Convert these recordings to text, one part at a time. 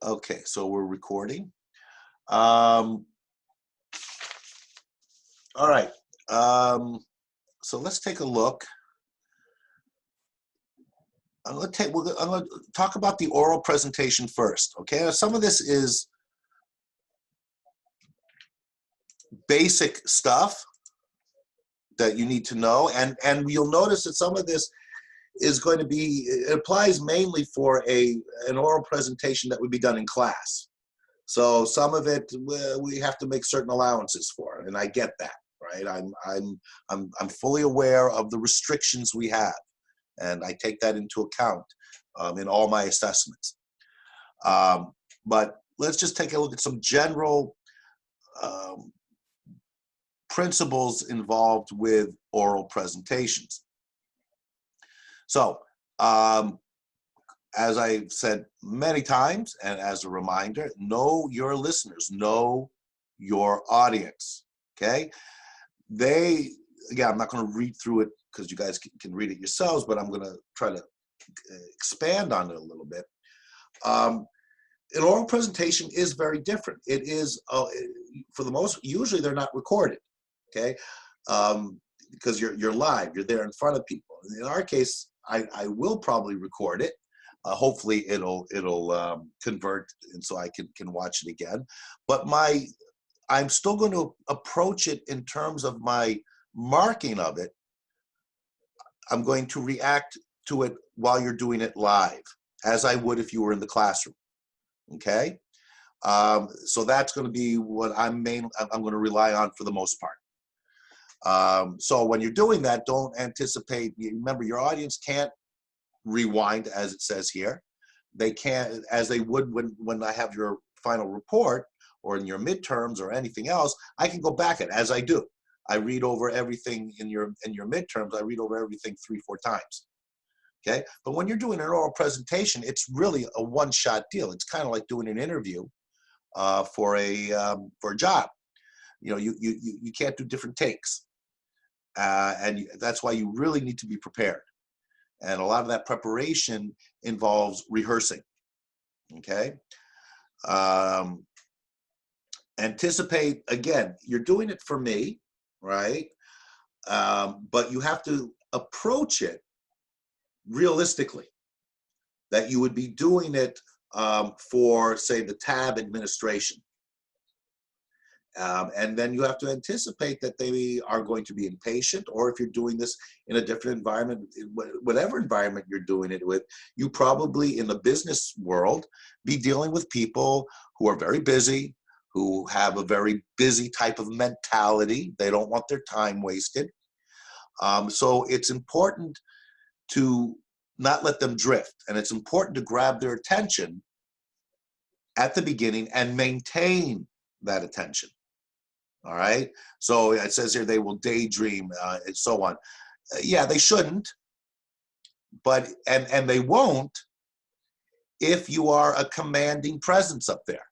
Okay, so we're recording. Um, all right. Um, so let's take a look. I'm going to talk about the oral presentation first. Okay, now, some of this is basic stuff that you need to know, and you'll notice that some of this is going to be, it applies mainly for an oral presentation that would be done in class. So some of it we have to make certain allowances for, and I get that, right? I'm fully aware of the restrictions we have, and I take that into account in all my assessments. But let's just take a look at some general um, principles involved with oral presentations. So, as I've said many times, and as a reminder, know your listeners, know your audience, okay? Again, I'm not going to read through it because you guys can read it yourselves, but I'm going to try to expand on it a little bit. An oral presentation is very different. It is, for the most, usually they're not recorded, okay? Because you're live, you're there in front of people. In our case, I will probably record it. Hopefully it'll convert, and so I can watch it again. But I'm still going to approach it in terms of my marking of it. I'm going to react to it while you're doing it live, as I would if you were in the classroom. Okay, so that's going to be what I'm going to rely on for the most part. So when you're doing that, don't anticipate. Remember, your audience can't rewind, as it says here. They can't, as they would when I have your final report or in your midterms or anything else. I can go back at, as I do. I read over everything in your midterms. I read over everything 3-4 times. Okay, but when you're doing an oral presentation, it's really a one-shot deal. It's kind of like doing an interview for a job. You know, you can't do different takes, and that's why you really need to be prepared. And a lot of that preparation involves rehearsing. Okay, anticipate, again, you're doing it for me, right? But you have to approach it realistically, that you would be doing it for, say, the tab administration. And then you have to anticipate that they are going to be impatient, or if you're doing this in a different environment, whatever environment you're doing it with, you probably, in the business world, be dealing with people who are very busy, who have a very busy type of mentality. They don't want their time wasted. So it's important to not let them drift, and it's important to grab their attention at the beginning and maintain that attention. All right. So it says here they will daydream and so on. Yeah, they shouldn't, but and they won't if you are a commanding presence up there.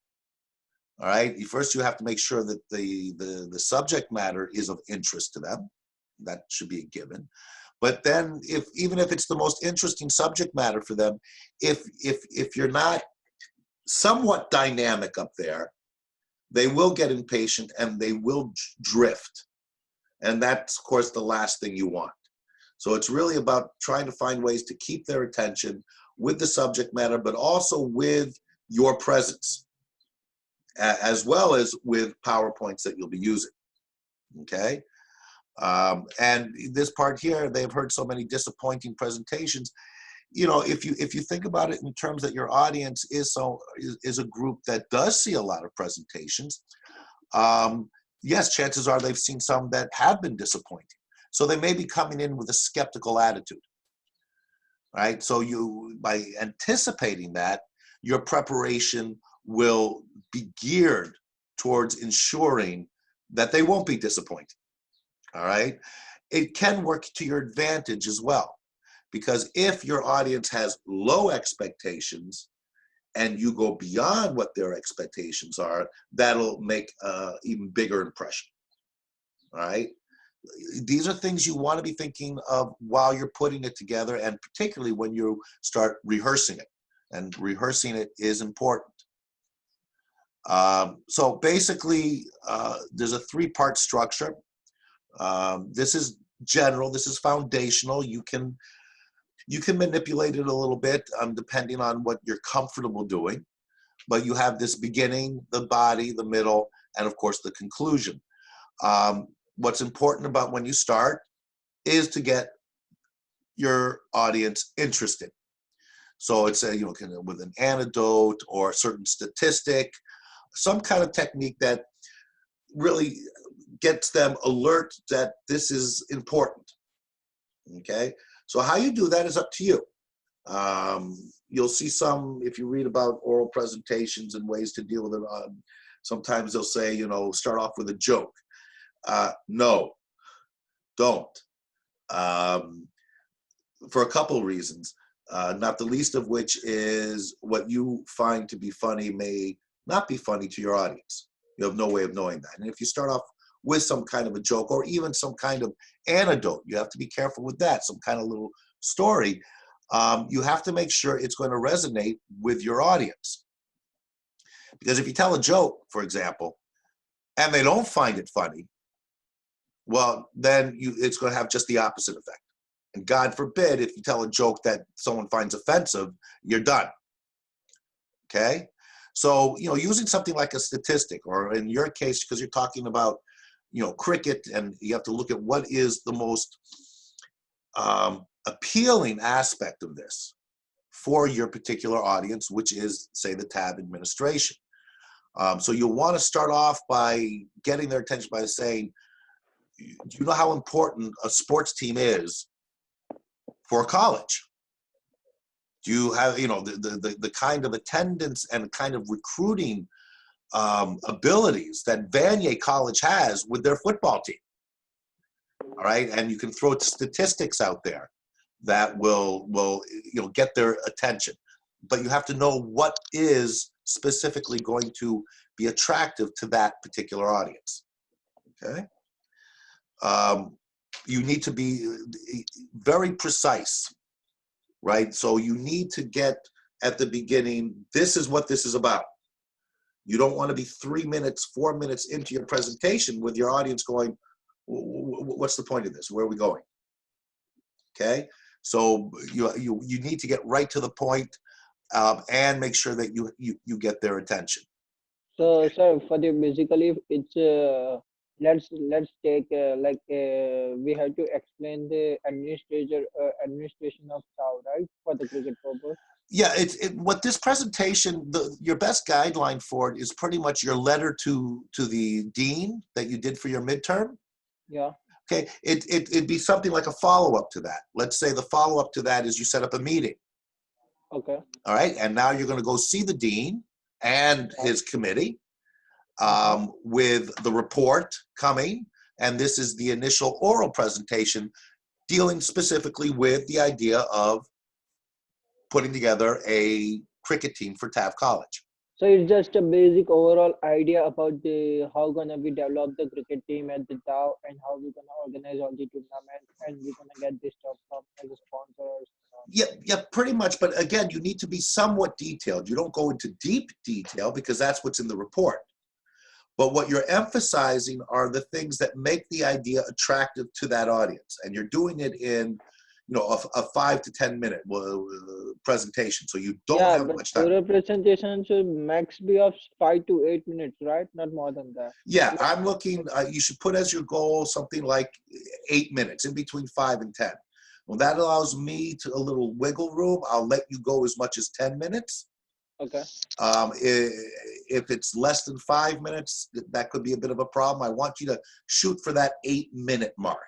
All right. First, you have to make sure that the subject matter is of interest to them. That should be a given. But then, even if it's the most interesting subject matter for them, if you're not somewhat dynamic up there, they will get impatient and they will drift. And that's, of course, the last thing you want. So it's really about trying to find ways to keep their attention with the subject matter, but also with your presence, as well as with PowerPoints that you'll be using. Okay. And this part here, they've heard so many disappointing presentations. You know, if you think about it in terms that your audience is a group that does see a lot of presentations, yes, chances are they've seen some that have been disappointing. So they may be coming in with a skeptical attitude, right? So by anticipating that, your preparation will be geared towards ensuring that they won't be disappointed, all right? It can work to your advantage as well, because if your audience has low expectations and you go beyond what their expectations are, that'll make an even bigger impression, all right? These are things you want to be thinking of while you're putting it together, and particularly when you start rehearsing it. And rehearsing it is important. So basically, there's a three-part structure. This is general. This is foundational. You can manipulate it a little bit depending on what you're comfortable doing. But you have this beginning, the body, the middle, and of course the conclusion. What's important about when you start is to get your audience interested. So it's a, with an anecdote or a certain statistic, some kind of technique that really gets them alert that this is important. Okay, so how you do that is up to you. You'll see some, if you read about oral presentations and ways to deal with it, sometimes they'll say, start off with a joke. No, don't. For a couple of reasons, not the least of which is what you find to be funny may not be funny to your audience. You have no way of knowing that. And if you start off with some kind of a joke or even some kind of anecdote, you have to be careful with that, some kind of little story. You have to make sure it's going to resonate with your audience. Because if you tell a joke, for example, and they don't find it funny, well, then it's going to have just the opposite effect. And God forbid, if you tell a joke that someone finds offensive, you're done. Okay? So, using something like a statistic, or in your case, because you're talking about, cricket, and you have to look at what is the most appealing aspect of this for your particular audience, which is, say, the TAB administration. So you'll want to start off by getting their attention by saying, do you know how important a sports team is for a college? Do you have, the kind of attendance and kind of recruiting abilities that Vanier College has with their football team? All right, and you can throw statistics out there that will get their attention, but you have to know what is specifically going to be attractive to that particular audience. Okay, you need to be very precise, right? So you need to get at the beginning, this is what this is about. You don't want to be 3 minutes, 4 minutes into your presentation with your audience going, what's the point of this? Where are we going? Okay, so you need to get right to the point, and make sure that you get their attention. So, sir, for the basically, it's let's take we have to explain the administration of cow, right, for the cricket purpose. Yeah, what this presentation, your best guideline for it is pretty much your letter to the dean that you did for your midterm. Yeah. Okay, it'd be something like a follow-up to that. Let's say the follow-up to that is you set up a meeting. Okay. All right, and now you're going to go see the dean and his committee, with the report coming, and this is the initial oral presentation dealing specifically with the idea of putting together a cricket team for Taft College. So it's just a basic overall idea about the how gonna we develop the cricket team at the Dow and how we're gonna organize all the tournaments and we're gonna get this stuff from as a sponsors. Yeah, pretty much. But again, you need to be somewhat detailed. You don't go into deep detail because that's what's in the report. But what you're emphasizing are the things that make the idea attractive to that audience. And you're doing it in, a 5 to 10 minute presentation. So you don't Yeah, have but much time. oral presentation should max be of 5 to 8 minutes, right? Not more than that. Yeah, I'm looking, you should put as your goal something like 8 minutes, in between 5 and 10. Well, that allows me to a little wiggle room. I'll let you go as much as 10 minutes. Okay. If it's less than 5 minutes, that could be a bit of a problem. I want you to shoot for that 8-minute mark.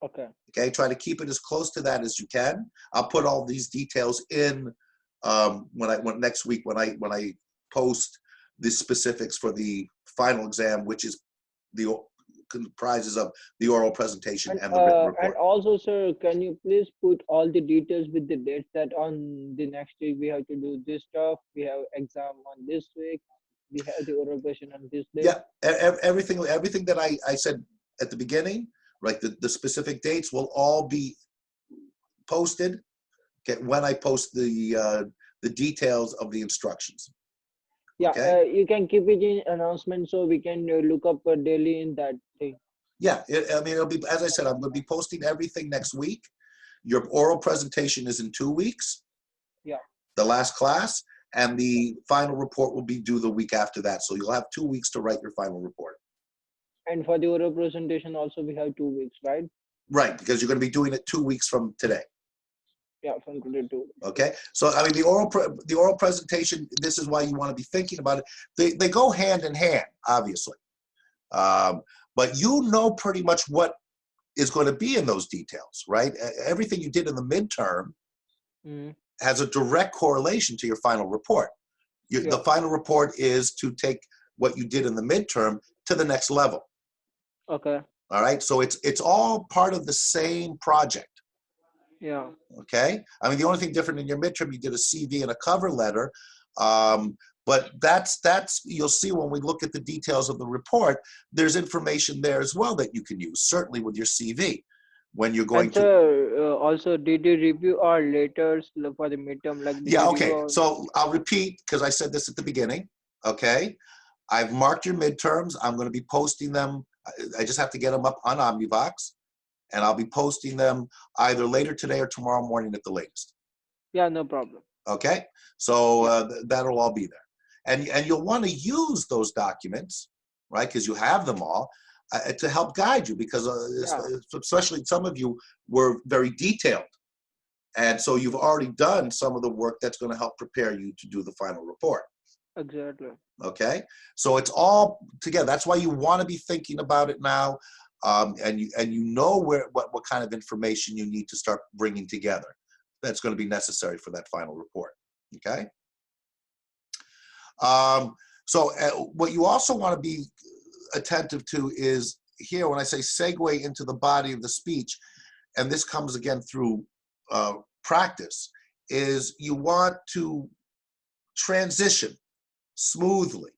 Okay. Okay, try to keep it as close to that as you can. I'll put all these details in when next week when I post the specifics for the final exam, which is the comprises of the oral presentation and the written report. And also, sir, can you please put all the details with the dates that on the next week we have to do this stuff, we have exam on this week, we have the oral question on this day. Yeah, everything that I said at the beginning, right? The specific dates will all be posted when I post the details of the instructions. Yeah, Okay. you can keep it in announcement so we can look up daily in that thing. Yeah, I mean, it'll be, as I said, I'm going to be posting everything next week. Your oral presentation is in 2 weeks, Yeah. the last class, and the final report will be due the week after that. So you'll have 2 weeks to write your final report. And for the oral presentation also we have 2 weeks, right? Right, because you're going to be doing it 2 weeks from today. Yeah, from today to. Okay, so I mean, the oral presentation. This is why you want to be thinking about it. They go hand in hand, obviously, um, but you know pretty much what is going to be in those details, right? Everything you did in the midterm Mm, has a direct correlation to your final report. The yeah. final report is to take what you did in the midterm to the next level. Okay. All right, so it's all part of the same project. Yeah. Okay, I mean the only thing different in your midterm, you did a CV and a cover letter, but that's you'll see when we look at the details of the report. There's information there as well that you can use, certainly with your CV when you're going And to. sir, also, did you review our letters for the midterm? Like, did Yeah, you review okay. our? So I'll repeat because I said this at the beginning. Okay, I've marked your midterms. I'm going to be posting them. I just have to get them up on Omnivox, and I'll be posting them either later today or tomorrow morning at the latest. Yeah, no problem. Okay, so Yeah. that'll all be there, and you'll want to use those documents, right? Because you have them all to help guide you. Because Yeah. especially some of you were very detailed, and so you've already done some of the work that's going to help prepare you to do the final report. Exactly. Okay, so it's all together. That's why you want to be thinking about it now, and you know what kind of information you need to start bringing together. That's going to be necessary for that final report. Okay. So what you also want to be attentive to is here when I say segue into the body of the speech, and this comes again through practice, is you want to transition smoothly.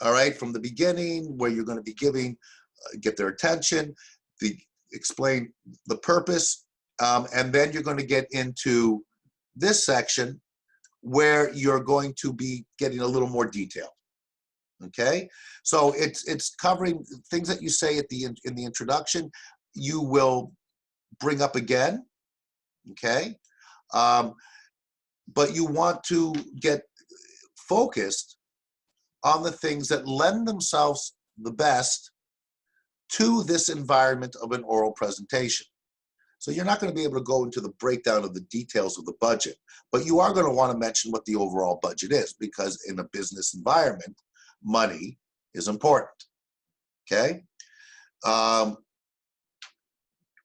All right, from the beginning where you're going to be giving, get their attention, explain the purpose, and then you're going to get into this section where you're going to be getting a little more detail. Okay, so it's covering things that you say at the in the introduction. You will bring up again. Okay, um, but you want to get focused on the things that lend themselves the best to this environment of an oral presentation. So you're not going to be able to go into the breakdown of the details of the budget, but you are going to want to mention what the overall budget is, because in a business environment, money is important. Okay. Um,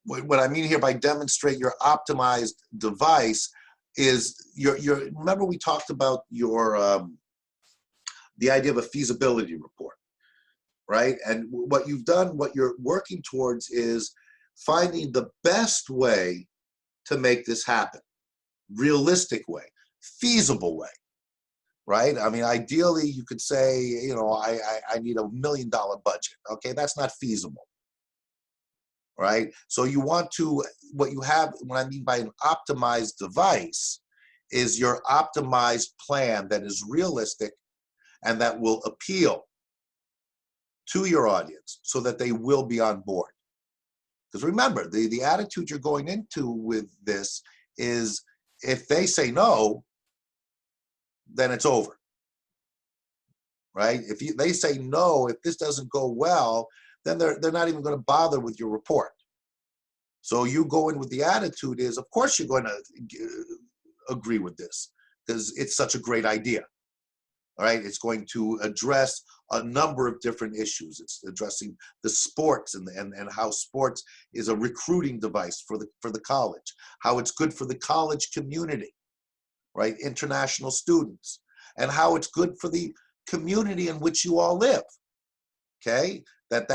what I mean here by demonstrate your optimized device is your remember we talked about your the idea of a feasibility report, right? And what you've done, what you're working towards is finding the best way to make this happen, realistic way, feasible way, right? I mean, ideally, you could say, you know, I need $1 million budget. Okay, that's not feasible, right? So you want to, what you have, what I mean by an optimized device is your optimized plan that is realistic and that will appeal to your audience so that they will be on board. Because remember, the attitude you're going into with this is if they say no, then it's over, right? If they say no, if this doesn't go well, then they're not even going to bother with your report. So you go in with the attitude is, of course you're going to agree with this because it's such a great idea. All right, it's going to address a number of different issues. It's addressing the sports and how sports is a recruiting device for the college, how it's good for the college community, right? International students, and how it's good for the community in which you all live. Okay, that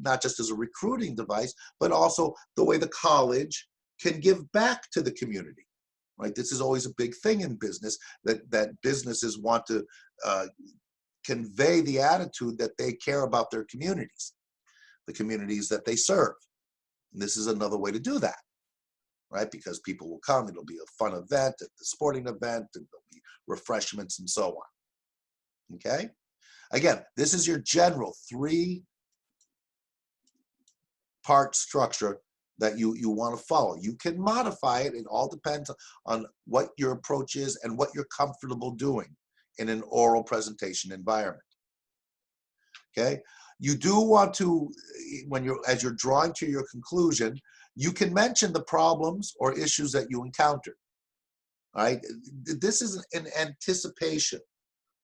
not just as a recruiting device, but also the way the college can give back to the community. Right, this is always a big thing in business that businesses want to convey the attitude that they care about their communities, the communities that they serve. And this is another way to do that, right? Because people will come, it'll be a fun event, at the sporting event, and there'll be refreshments and so on. Okay? Again, this is your general 3-part structure that you want to follow. You can modify it. It all depends on what your approach is and what you're comfortable doing in an oral presentation environment. Okay? You do want to, as you're drawing to your conclusion, you can mention the problems or issues that you encountered. All right? This is an anticipation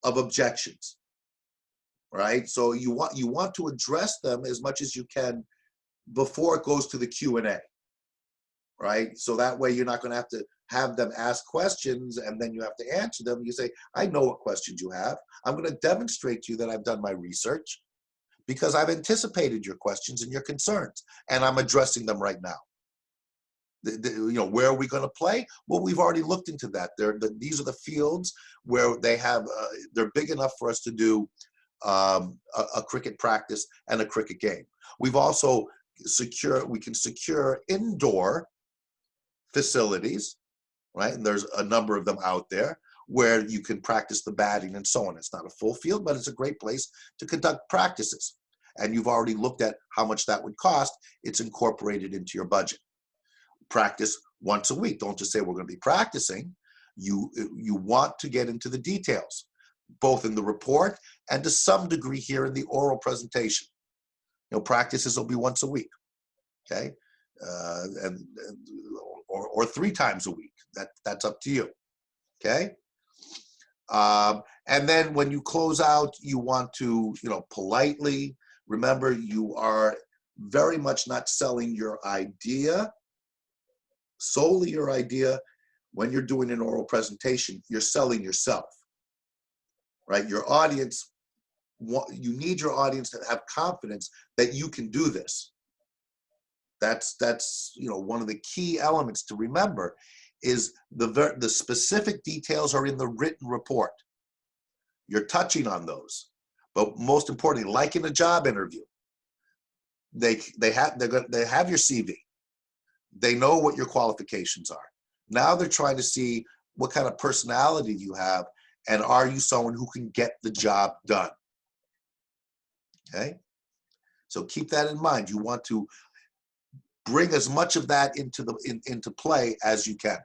of objections. Right? So you want to address them as much as you can before it goes to the Q&A. Right? So that way you're not going to have them ask questions and then you have to answer them. You say, I know what questions you have. I'm going to demonstrate to you that I've done my research because I've anticipated your questions and your concerns, and I'm addressing them right now. Where are we going to play? Well, we've already looked into that. These are the fields where they're big enough for us to do a cricket practice and a cricket game. We've also we can secure indoor facilities, right? And there's a number of them out there where you can practice the batting and so on. It's not a full field, but it's a great place to conduct practices. And you've already looked at how much that would cost. It's incorporated into your budget. Practice once a week. Don't just say we're going to be practicing. You want to get into the details, both in the report and to some degree here in the oral presentation. Practices will be once a week, okay, or 3 times a week. That's up to you, okay. And then when you close out, you want to, politely remember you are very much not selling your idea, solely your idea. When you're doing an oral presentation, you're selling yourself, right? Your audience, you need your audience to have confidence that you can do this. That's one of the key elements to remember is the specific details are in the written report. You're touching on those, but most importantly, like in a job interview, they have your CV. They know what your qualifications are. Now they're trying to see what kind of personality you have, and are you someone who can get the job done? Okay, so keep that in mind. You want to bring as much of that into play as you can.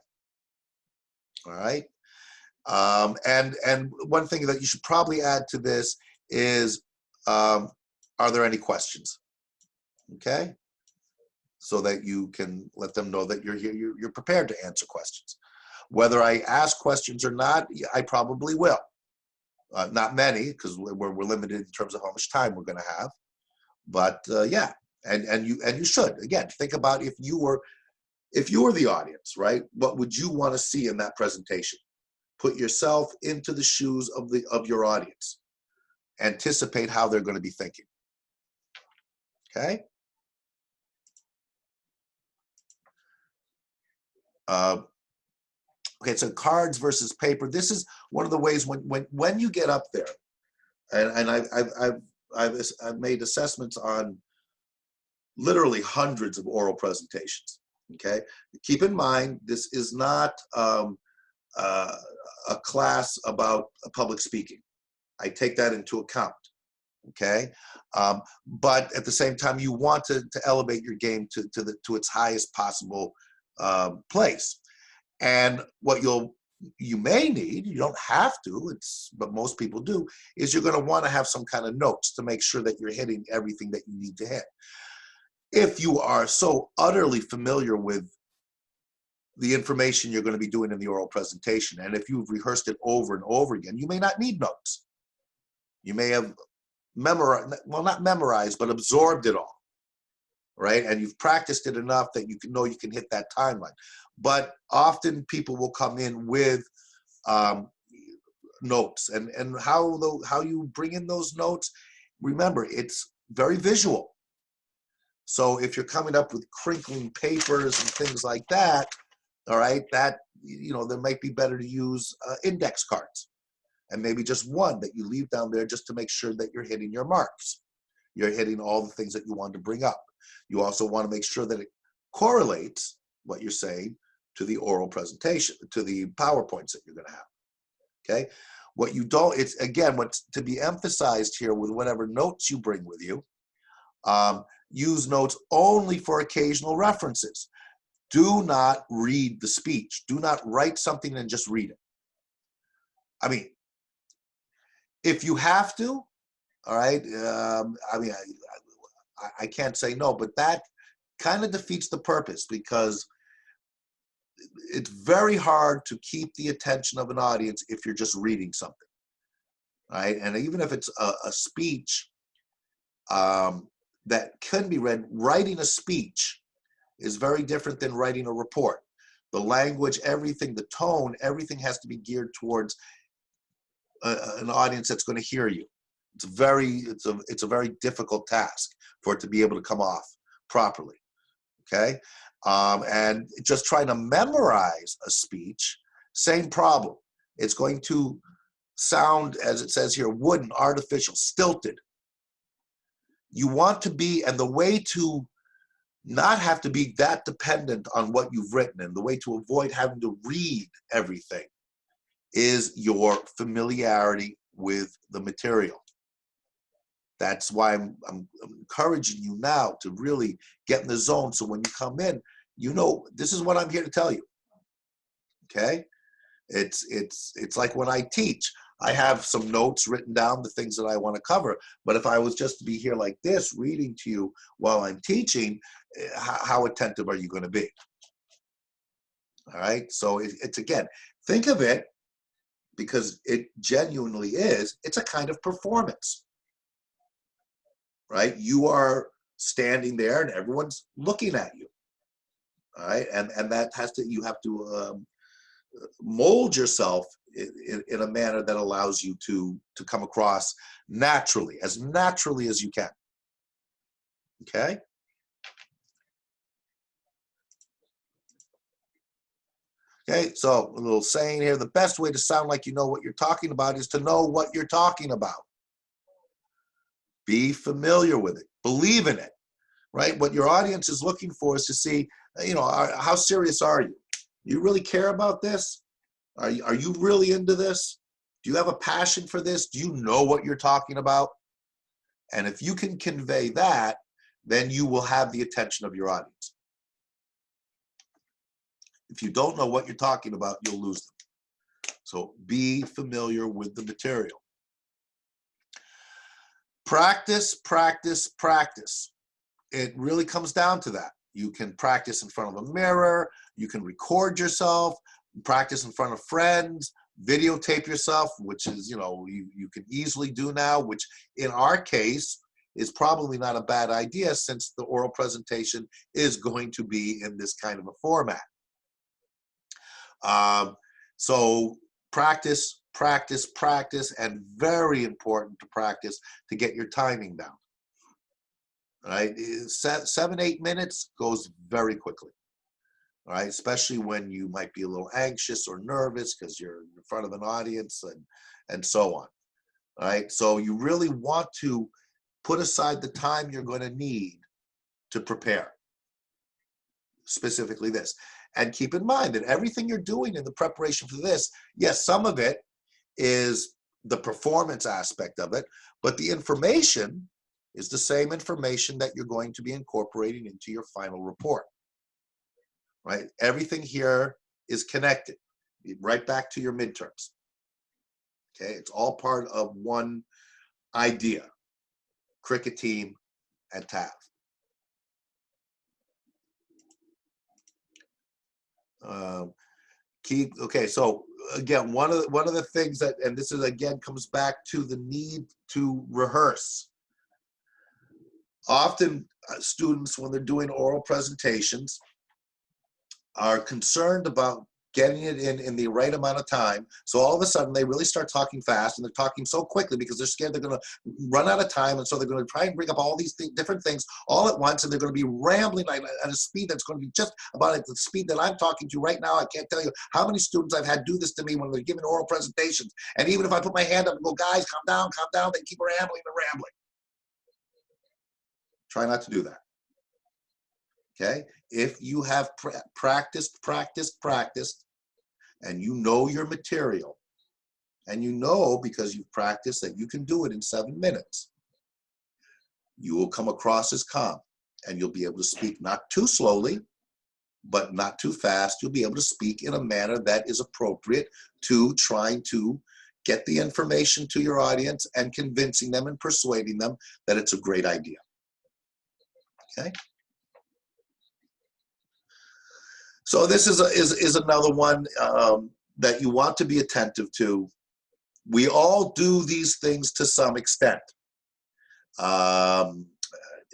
All right, and one thing that you should probably add to this is, are there any questions? Okay, so that you can let them know that you're here, you're prepared to answer questions. Whether I ask questions or not, I probably will. Not many, because we're limited in terms of how much time we're going to have. But yeah, and you should, again, think about if you were the audience, right? What would you want to see in that presentation? Put yourself into the shoes of your audience. Anticipate how they're going to be thinking. Okay. Okay, so cards versus paper. This is one of the ways when you get up there, and I've made assessments on literally hundreds of oral presentations. Okay, keep in mind this is not a class about public speaking. I take that into account. Okay, but at the same time, you want to elevate your game to its highest possible place. And what you may need, you don't have to, but most people do, is you're going to want to have some kind of notes to make sure that you're hitting everything that you need to hit. If you are so utterly familiar with the information you're going to be doing in the oral presentation, and if you've rehearsed it over and over again, you may not need notes. You may have memorized, well, not memorized, but absorbed it all, right? And you've practiced it enough that you can hit that timeline. But often people will come in with notes, and how you bring in those notes. Remember, it's very visual. So if you're coming up with crinkling papers and things like that, all right, that there might be better to use index cards, and maybe just one that you leave down there just to make sure that you're hitting your marks. You're hitting all the things that you want to bring up. You also want to make sure that it correlates what you're saying to the oral presentation, to the PowerPoints that you're going to have. Okay. What you don't, it's again, what's to be emphasized here with whatever notes you bring with you, use notes only for occasional references. Do not read the speech. Do not write something and just read it. I mean, if you have to, all right, I mean, I can't say no, but that kind of defeats the purpose, because it's very hard to keep the attention of an audience if you're just reading something, right? And even if it's a speech that can be read, writing a speech is very different than writing a report. The language, everything, the tone, everything has to be geared towards an audience that's going to hear you. It's a very difficult task for it to be able to come off properly. Okay, and just trying to memorize a speech, same problem. It's going to sound, as it says here, wooden, artificial, stilted. You want to be, and the way to not have to be that dependent on what you've written, and the way to avoid having to read everything, is your familiarity with the material. That's why I'm encouraging you now to really get in the zone, so when you come in, you know, this is what I'm here to tell you. Okay? It's like when I teach, I have some notes written down, the things that I want to cover. But if I was just to be here like this, reading to you while I'm teaching, how attentive are you going to be? All right? So it's again, think of it, because it genuinely is, it's a kind of performance. Right? You are standing there and everyone's looking at you. All right? And that has to, you have to mold yourself in a manner that allows you to come across naturally as you can. Okay? Okay, so a little saying here, the best way to sound like you know what you're talking about is to know what you're talking about. Be familiar with it. Believe in it, right? What your audience is looking for is to see, you know, how serious are you? You really care about this? Are you really into this? Do you have a passion for this? Do you know what you're talking about? And if you can convey that, then you will have the attention of your audience. If you don't know what you're talking about, you'll lose them. So be familiar with the material. Practice, practice, practice. It really comes down to that. You can practice in front of a mirror, you can record yourself, practice in front of friends, videotape yourself, which is, you know, you can easily do now, which in our case is probably not a bad idea, since the oral presentation is going to be in this kind of a format. So practice, practice, practice, and very important to practice to get your timing down. All right, 7, 8 minutes goes very quickly. All right, especially when you might be a little anxious or nervous because you're in front of an audience and so on. All right, so you really want to put aside the time you're going to need to prepare, specifically this. And keep in mind that everything you're doing in the preparation for this, yes, some of it is the performance aspect of it, but the information is the same information that you're going to be incorporating into your final report. Right? Everything here is connected, right back to your midterms. Okay, it's all part of one idea: cricket team and TAF. Okay, so again, one of the things that, and this is again comes back to the need to rehearse. Often students, when they're doing oral presentations, are concerned about getting it in the right amount of time. So all of a sudden they really start talking fast, and they're talking so quickly because they're scared they're going to run out of time. And so they're going to try and bring up all these different things all at once, and they're going to be rambling at a speed that's going to be just about at the speed that I'm talking to right now. I can't tell you how many students I've had do this to me when they're giving oral presentations. And even if I put my hand up and go, guys, calm down, they keep rambling and rambling. Try not to do that. Okay? If you have practiced, and you know your material, and you know because you've practiced that you can do it in 7 minutes, you will come across as calm, and you'll be able to speak not too slowly, but not too fast. You'll be able to speak in a manner that is appropriate to trying to get the information to your audience and convincing them and persuading them that it's a great idea. Okay? So this is another one that you want to be attentive to. We all do these things to some extent.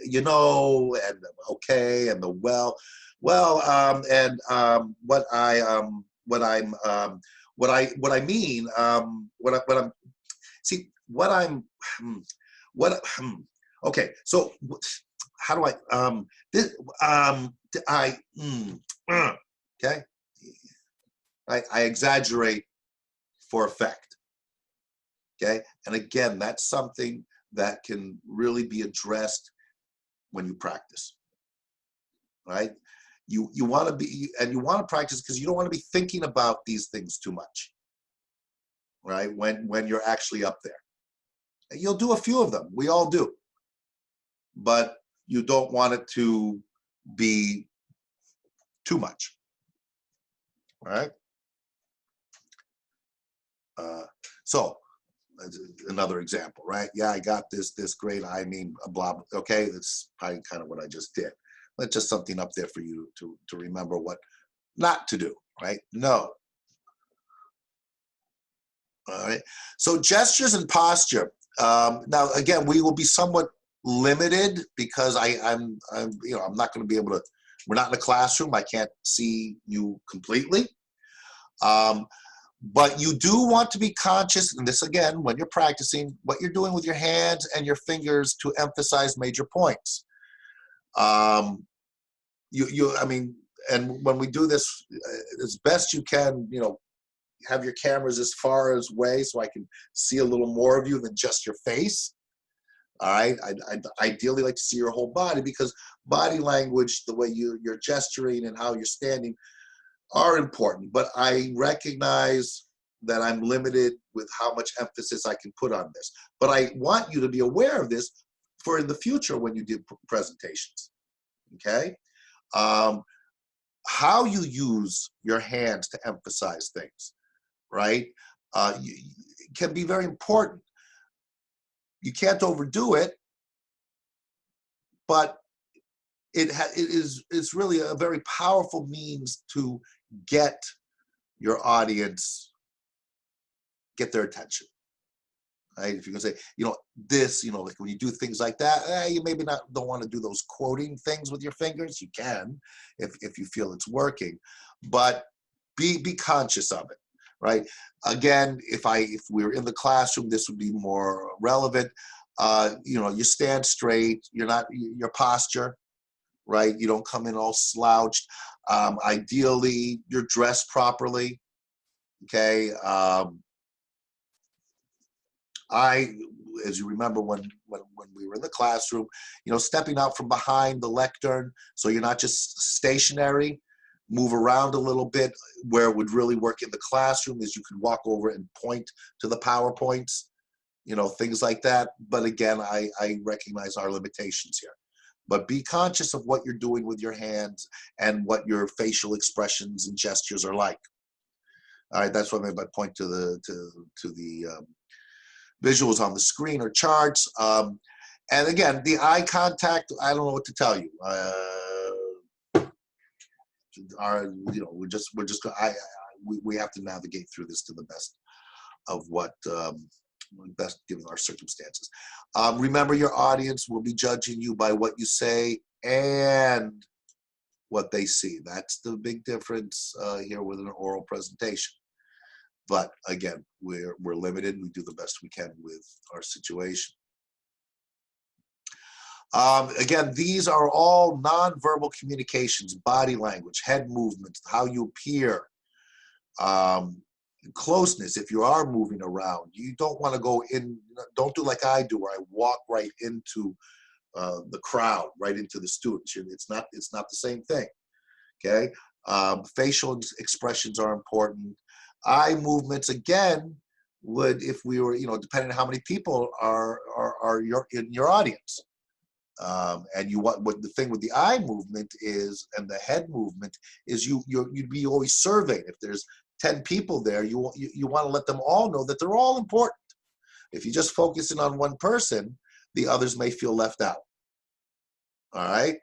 You know, and okay, and the okay, so how do okay, I exaggerate for effect. Okay, and again, that's something that can really be addressed when you practice, right? You want to be, and you want to practice because you don't want to be thinking about these things too much, right? When you're actually up there, you'll do a few of them. We all do, but you don't want it to be too much, all right? So another example, right? Yeah, I got this great, I mean, blah, blah. Okay, that's probably kind of what I just did. That's just something up there for you to remember what not to do, right? No. All right. So gestures and posture. Now, again, we will be somewhat limited because I'm not going to be able to. We're not in a classroom. I can't see you completely. But you do want to be conscious, and this again, when you're practicing, what you're doing with your hands and your fingers to emphasize major points. I mean, and when we do this, as best you can, you know, have your cameras as far as away so I can see a little more of you than just your face. All right, I'd ideally like to see your whole body because body language, the way you're gesturing and how you're standing, are important, but I recognize that I'm limited with how much emphasis I can put on this. But I want you to be aware of this for in the future when you do presentations, okay? How you use your hands to emphasize things, right? Can be very important. You can't overdo it, but it's really a very powerful means to get your audience, get their attention, right? If you're gonna say, you know, this, you know, like when you do things like that, you maybe don't want to do those quoting things with your fingers. You can, if you feel it's working, but be conscious of it, right? Again, if we were in the classroom, this would be more relevant. You know, you stand straight. Your posture, right? You don't come in all slouched. Ideally, you're dressed properly. Okay. As you remember when we were in the classroom, you know, stepping out from behind the lectern, so you're not just stationary, move around a little bit. Where it would really work in the classroom is you could walk over and point to the PowerPoints, you know, things like that. But again, I recognize our limitations here. But be conscious of what you're doing with your hands and what your facial expressions and gestures are like. All right, that's what I mean by point to the visuals on the screen or charts. And again, the eye contact, I don't know what to tell you. You know, we have to navigate through this to the best of what best given our circumstances. Remember, your audience will be judging you by what you say and what they see. That's the big difference here with an oral presentation. But again, we're limited. We do the best we can with our situation. Again, these are all nonverbal communications: body language, head movements, how you appear, closeness. If you are moving around, you don't want to go in. Don't do like I do, where I walk right into the crowd, right into the students. It's not the same thing. Okay. Facial expressions are important. Eye movements, again, would if we were, depending on how many people are in your audience. And you want what the thing with the eye movement is, and the head movement is, you'd be always surveying. If there's 10 people there, you want to let them all know that they're all important. If you just focus in on one person, the others may feel left out. All right.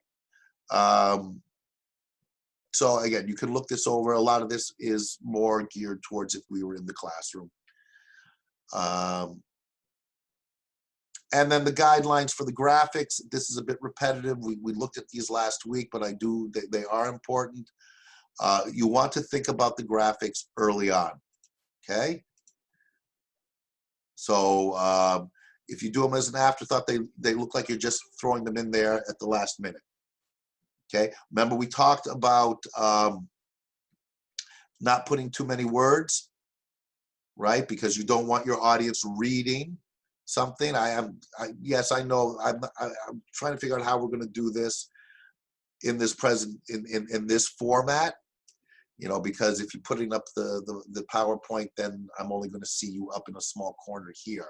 So again, you can look this over. A lot of this is more geared towards if we were in the classroom. And then the guidelines for the graphics. This is a bit repetitive. We looked at these last week, but they are important. You want to think about the graphics early on, okay? So if you do them as an afterthought, they look like you're just throwing them in there at the last minute, okay? Remember, we talked about not putting too many words, right? Because you don't want your audience reading something. Yes, I know. I'm trying to figure out how we're going to do this in this in this format. Because if you're putting up the PowerPoint, then I'm only going to see you up in a small corner here.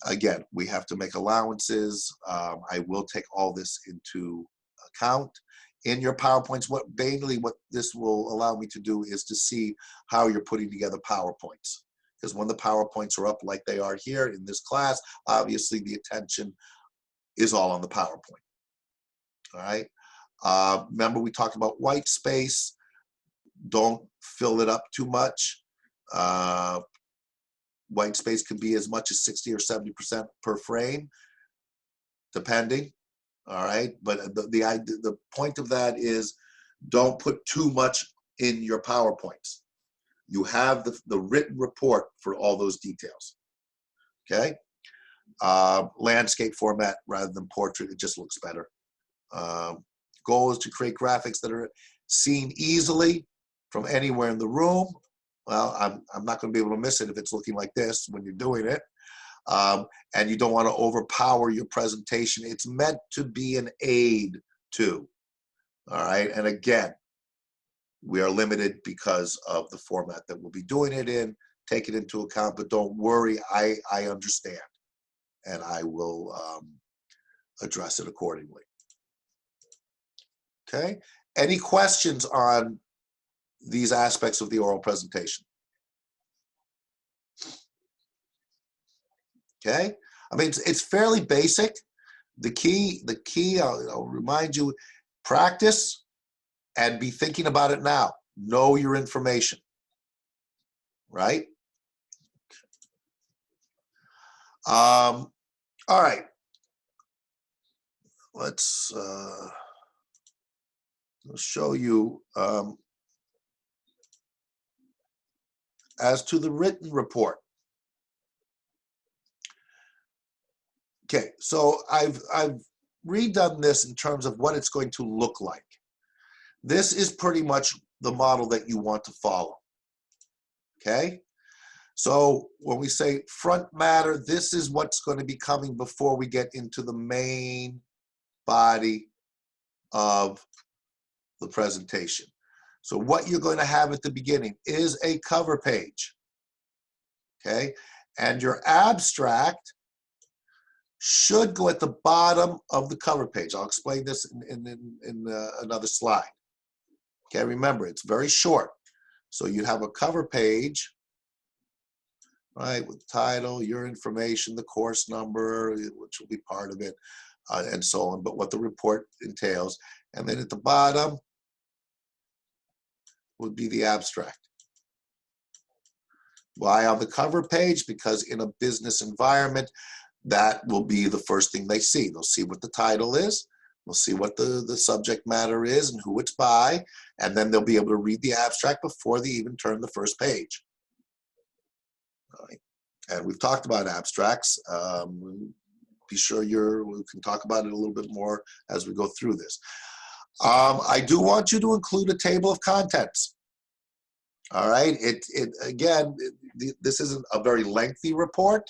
Again, we have to make allowances. I will take all this into account. In your PowerPoints, what this will allow me to do is to see how you're putting together PowerPoints. Because when the PowerPoints are up like they are here in this class, obviously the attention is all on the PowerPoint. All right. Remember, we talked about white space. Don't fill it up too much. White space can be as much as 60 or 70% per frame, depending. All right. But the point of that is, don't put too much in your PowerPoints. You have the written report for all those details. Okay. Landscape format rather than portrait. It just looks better. Goal is to create graphics that are seen easily from anywhere in the room. Well, I'm not going to be able to miss it if it's looking like this when you're doing it. And you don't want to overpower your presentation. It's meant to be an aid to. All right. And again, we are limited because of the format that we'll be doing it in. Take it into account, but don't worry. I understand, and I will address it accordingly. Okay. Any questions on these aspects of the oral presentation? Okay. I mean, it's fairly basic. The key, I'll remind you, practice and be thinking about it now. Know your information, right? All right. Let's show you as to the written report. Okay, so I've redone this in terms of what it's going to look like. This is pretty much the model that you want to follow. Okay, so when we say front matter, this is what's going to be coming before we get into the main body of the presentation. So what you're going to have at the beginning is a cover page. Okay, and your abstract should go at the bottom of the cover page. I'll explain this in another slide. Okay, remember, it's very short. So you have a cover page, right, with title, your information, the course number, which will be part of it, and so on, but what the report entails. And then at the bottom would be the abstract. Why on the cover page? Because in a business environment, that will be the first thing they see. They'll see what the title is, they'll see what the subject matter is and who it's by, and then they'll be able to read the abstract before they even turn the first page. All right. And we've talked about abstracts. Be sure we can talk about it a little bit more as we go through this. I do want you to include a table of contents. All right. This isn't a very lengthy report.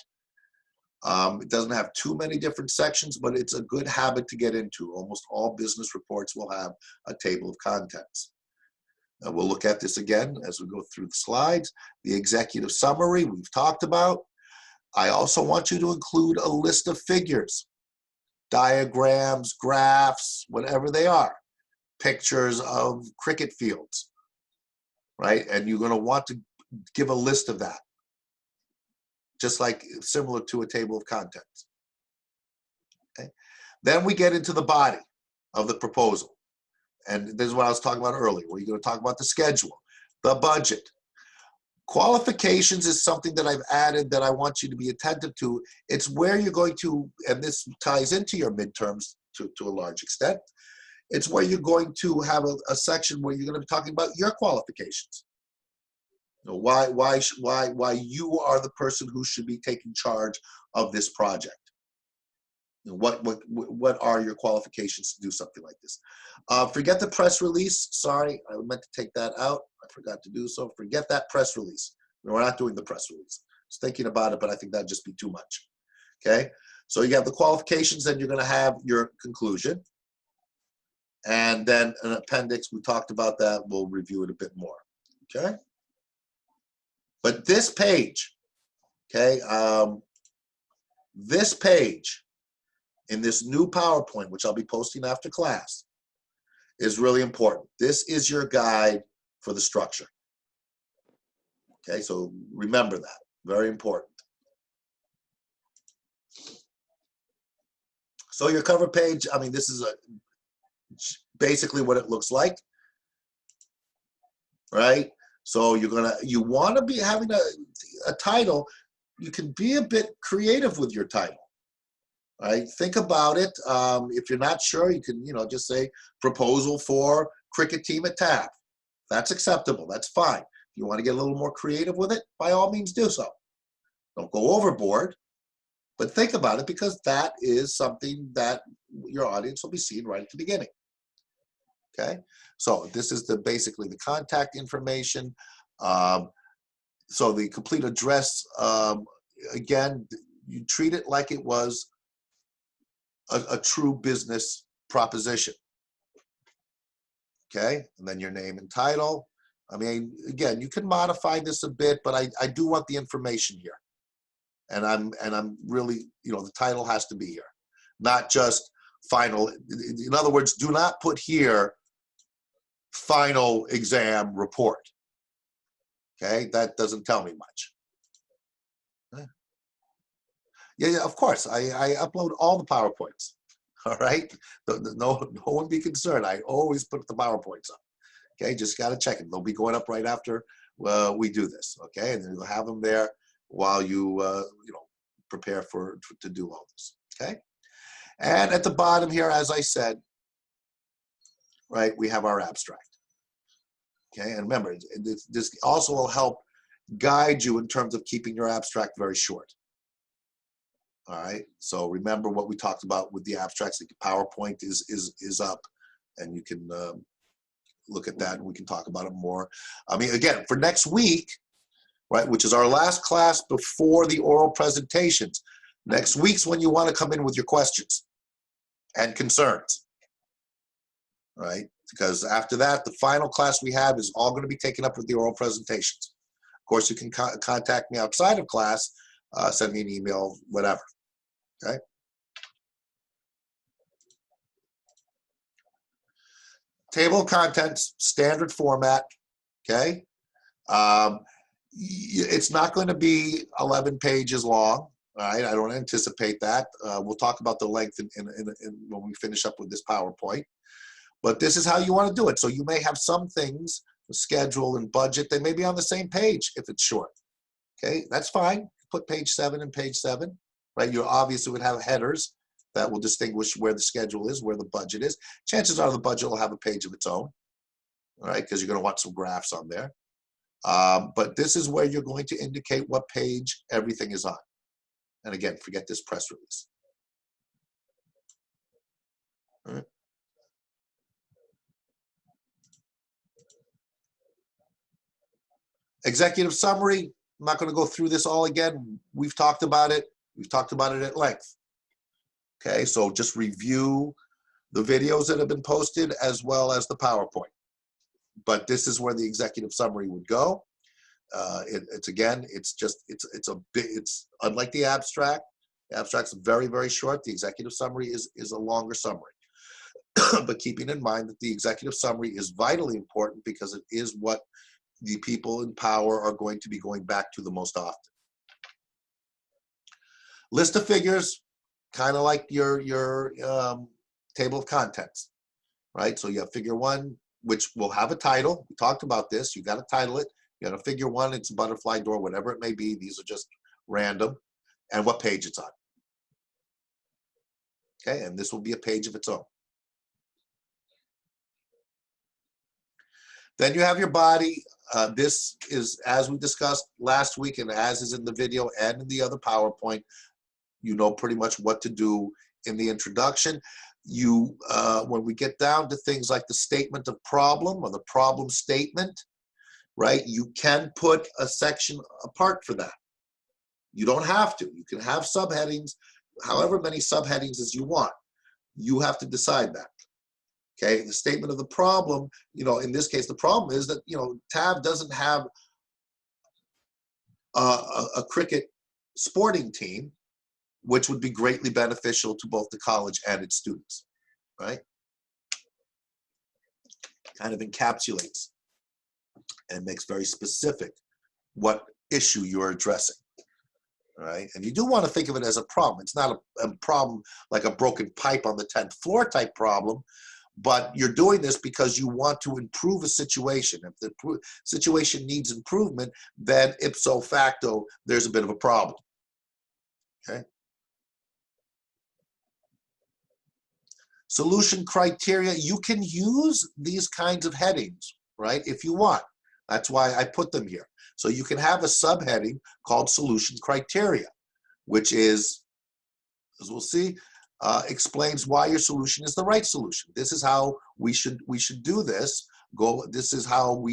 It doesn't have too many different sections, but it's a good habit to get into. Almost all business reports will have a table of contents. And we'll look at this again as we go through the slides. The executive summary we've talked about. I also want you to include a list of figures, diagrams, graphs, whatever they are, pictures of cricket fields, right? And you're going to want to give a list of that, just like similar to a table of contents. Okay. Then we get into the body of the proposal. And this is what I was talking about earlier, where you're going to talk about the schedule, the budget. Qualifications is something that I've added that I want you to be attentive to. It's where you're going to, and this ties into your midterms to a large extent, it's where you're going to have a section where you're going to be talking about your qualifications. You know, why you are the person who should be taking charge of this project. You know, what are your qualifications to do something like this? Forget the press release. Sorry, I meant to take that out. I forgot to do so. Forget that press release. We're not doing the press release. I was thinking about it, but I think that'd just be too much. Okay, so you have the qualifications, then you're going to have your conclusion, and then an appendix. We talked about that. We'll review it a bit more. Okay, but this page, okay, this page in this new PowerPoint, which I'll be posting after class, is really important. This is your guide for the structure. Okay, so remember that, very important. So your cover page, I mean, this is basically what it looks like, right? So you want to be having a title. You can be a bit creative with your title. Right? Think about it. If you're not sure, you can, just say proposal for cricket team at TAF. That's acceptable. That's fine. If you want to get a little more creative with it, by all means do so. Don't go overboard, but think about it, because that is something that your audience will be seeing right at the beginning. Okay. So this is basically the contact information. So the complete address, again, you treat it like it was a true business proposition. Okay, and then your name and title. I mean, again, you can modify this a bit, but I do want the information here. And I'm really, the title has to be here, not just final. In other words, do not put here final exam report. Okay, that doesn't tell me much. Yeah, of course. I upload all the PowerPoints. All right. No one be concerned. I always put the PowerPoints up. Okay, just got to check it. They'll be going up right after we do this. Okay, and then you'll have them there while you prepare to do all this. Okay, and at the bottom here, as I said, right, we have our abstract. Okay, and remember, this also will help guide you in terms of keeping your abstract very short. All right, so remember what we talked about with the abstracts. The PowerPoint is up, and you can look at that, and we can talk about it more. I mean, again, for next week, right, which is our last class before the oral presentations, next week's when you want to come in with your questions and concerns, right? Because after that, the final class we have is all going to be taken up with the oral presentations. Of course, you can contact me outside of class, send me an email, whatever. Okay. Table of contents, standard format. Okay. It's not going to be 11 pages long. All right. I don't anticipate that. We'll talk about the length when we finish up with this PowerPoint. But this is how you want to do it. So you may have some things, the schedule and budget, they may be on the same page if it's short. Okay. That's fine. Put page 7 and page 7. Right, you obviously would have headers that will distinguish where the schedule is, where the budget is. Chances are the budget will have a page of its own, all right, because you're going to want some graphs on there. But this is where you're going to indicate what page everything is on. And again, forget this press release. All right. Executive summary, I'm not going to go through this all again. We've talked about it. We've talked about it at length. Okay, so just review the videos that have been posted as well as the PowerPoint. but this is where the executive summary would go. It's unlike the abstract. The abstract's very, very short. The executive summary is a longer summary. But keeping in mind that the executive summary is vitally important because it is what the people in power are going to be going back to the most often. List of figures, kind of like your table of contents, right? So you have figure 1, which will have a title. We talked about this. You got to title it. You got a figure 1, it's a butterfly door, whatever it may be. These are just random, and what page it's on. Okay, and this will be a page of its own. Then you have your body. This is, as we discussed last week, and as is in the video and in the other PowerPoint, you know pretty much what to do in the introduction. When we get down to things like the statement of problem or the problem statement, right, you can put a section apart for that. You don't have to. You can have subheadings, however many subheadings as you want. You have to decide that. Okay, the statement of the problem, in this case, the problem is that, TAV doesn't have a cricket sporting team, which would be greatly beneficial to both the college and its students, right? Kind of encapsulates and makes very specific what issue you're addressing, right? And you do want to think of it as a problem. It's not a problem like a broken pipe on the 10th floor type problem, but you're doing this because you want to improve a situation. If the situation needs improvement, then ipso facto, there's a bit of a problem, okay? Solution criteria, you can use these kinds of headings, right, if you want. That's why I put them here. So you can have a subheading called solution criteria, which is, as we'll see, explains why your solution is the right solution. This is how we should do this. This is how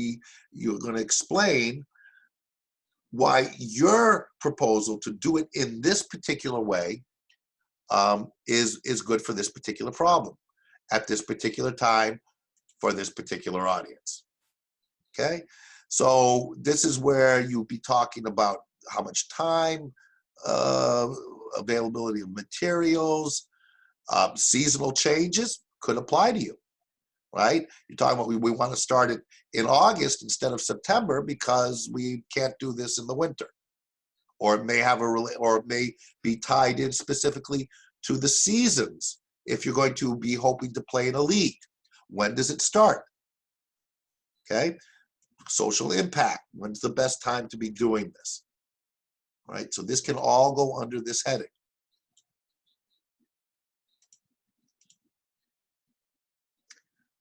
you're going to explain why your proposal to do it in this particular way is good for this particular problem at this particular time for this particular audience. Okay, so this is where you'll be talking about how much time, availability of materials, seasonal changes could apply to you, right? You're talking about we want to start it in August instead of September because we can't do this in the winter, or it may be tied in specifically to the seasons. If you're going to be hoping to play in a league, when does it start? Okay, social impact. When's the best time to be doing this? All right, so this can all go under this heading.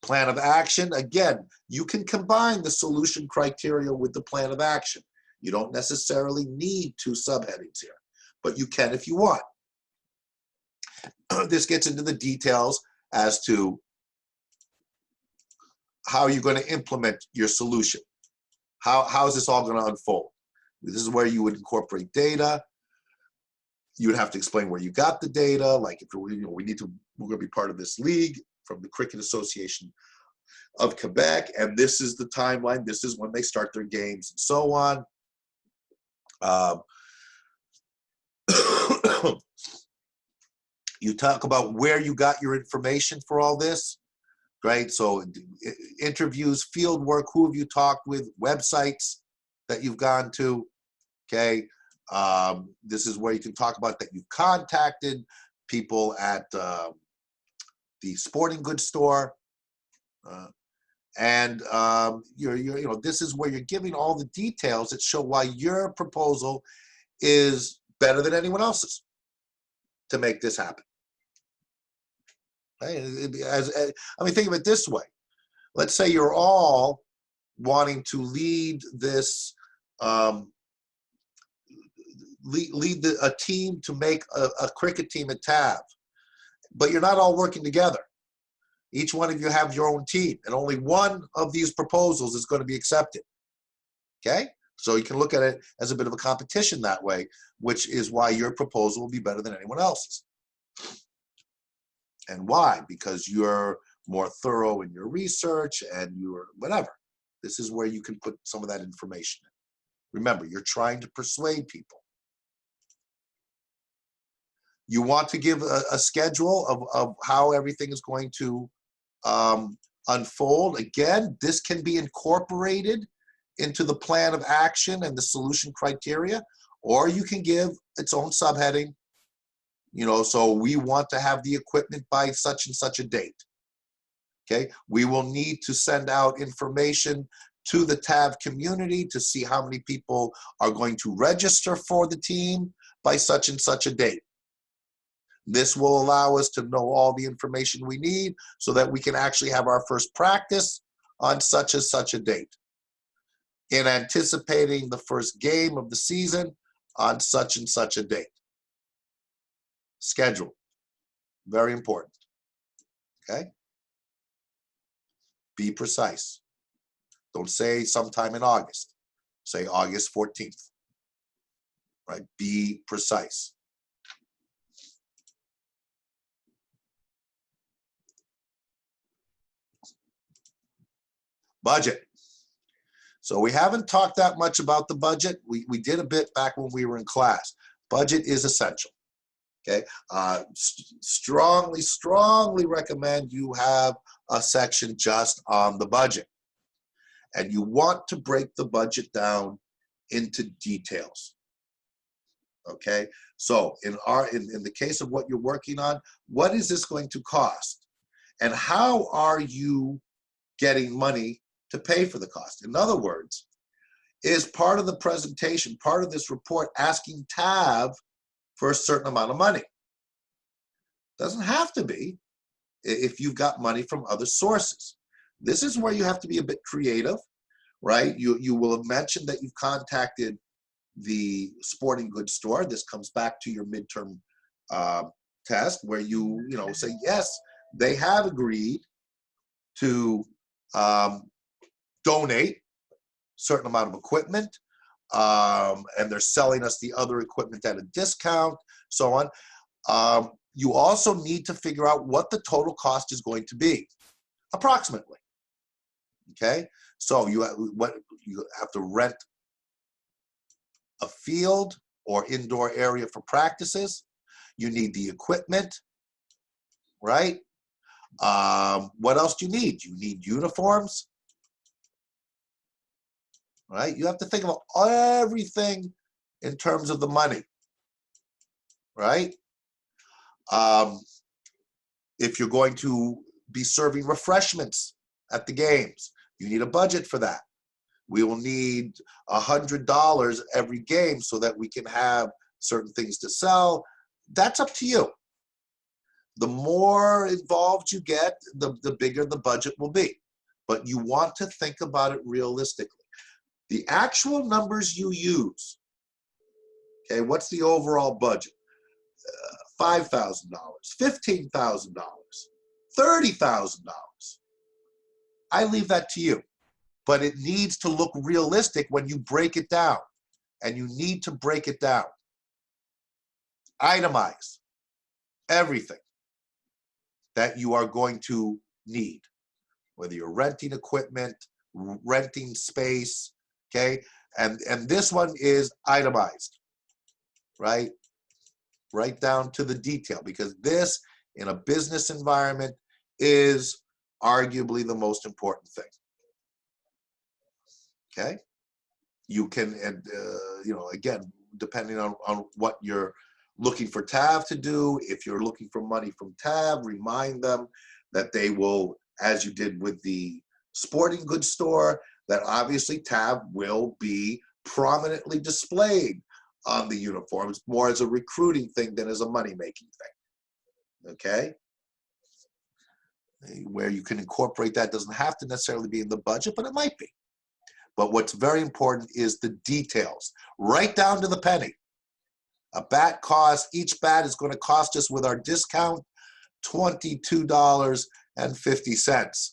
Plan of action, again, you can combine the solution criteria with the plan of action. You don't necessarily need 2 subheadings here, but you can if you want. This gets into the details as to how you're going to implement your solution. How is this all going to unfold? This is where you would incorporate data. You would have to explain where you got the data. Like if we're going to be part of this league from the Cricket Association of Quebec, and this is the timeline. This is when they start their games, and so on. You talk about where you got your information for all this, right? So interviews, field work, who have you talked with, websites that you've gone to, okay? This is where you can talk about that you've contacted people at the sporting goods store, this is where you're giving all the details that show why your proposal is better than anyone else's to make this happen. Right? Think of it this way. Let's say you're all wanting to lead this, lead a team to make a cricket team at TAV, but you're not all working together. Each one of you have your own team, and only one of these proposals is going to be accepted. Okay? So you can look at it as a bit of a competition that way, which is why your proposal will be better than anyone else's. And why? Because you're more thorough in your research and you're whatever. This is where you can put some of that information in. Remember, you're trying to persuade people. You want to give a schedule of how everything is going to unfold. Again, this can be incorporated into the plan of action and the solution criteria, or you can give its own subheading. You know, so we want to have the equipment by such and such a date. Okay, we will need to send out information to the TAV community to see how many people are going to register for the team by such and such a date. This will allow us to know all the information we need so that we can actually have our first practice on such and such a date. In anticipating the first game of the season on such and such a date. Schedule, very important, okay? Be precise. Don't say sometime in August. Say August 14th, right? Be precise. Budget. So we haven't talked that much about the budget. We did a bit back when we were in class. Budget is essential. Okay, strongly recommend you have a section just on the budget. And you want to break the budget down into details. Okay, so in the case of what you're working on, what is this going to cost? And how are you getting money to pay for the cost? In other words, is part of the presentation, part of this report asking TAV for a certain amount of money? Doesn't have to be if you've got money from other sources. This is where you have to be a bit creative, right? You will have mentioned that you've contacted the sporting goods store. This comes back to your midterm test where you say, yes, they have agreed to donate a certain amount of equipment, and they're selling us the other equipment at a discount, so on. You also need to figure out what the total cost is going to be, approximately. Okay, so you have to rent a field or indoor area for practices. You need the equipment, right? What else do you need? You need uniforms, right? You have to think about everything in terms of the money, right? If you're going to be serving refreshments at the games, you need a budget for that. We will need $100 every game so that we can have certain things to sell. That's up to you. The more involved you get, the bigger the budget will be. But you want to think about it realistically. The actual numbers you use, okay, what's the overall budget? $5,000, $15,000, $30,000. I leave that to you. But it needs to look realistic when you break it down. And you need to break it down. Itemize everything that you are going to need, whether you're renting equipment, renting space, okay? And this one is itemized, right? Right down to the detail, because this, in a business environment, is arguably the most important thing. Okay? You can, and again, depending on what you're looking for TAV to do, if you're looking for money from TAV, remind them that they will, as you did with the sporting goods store, that obviously TAV will be prominently displayed on the uniforms, more as a recruiting thing than as a money-making thing, okay? Where you can incorporate that doesn't have to necessarily be in the budget, but it might be. But what's very important is the details, right down to the penny. A bat cost, each bat is going to cost us with our discount $22.50,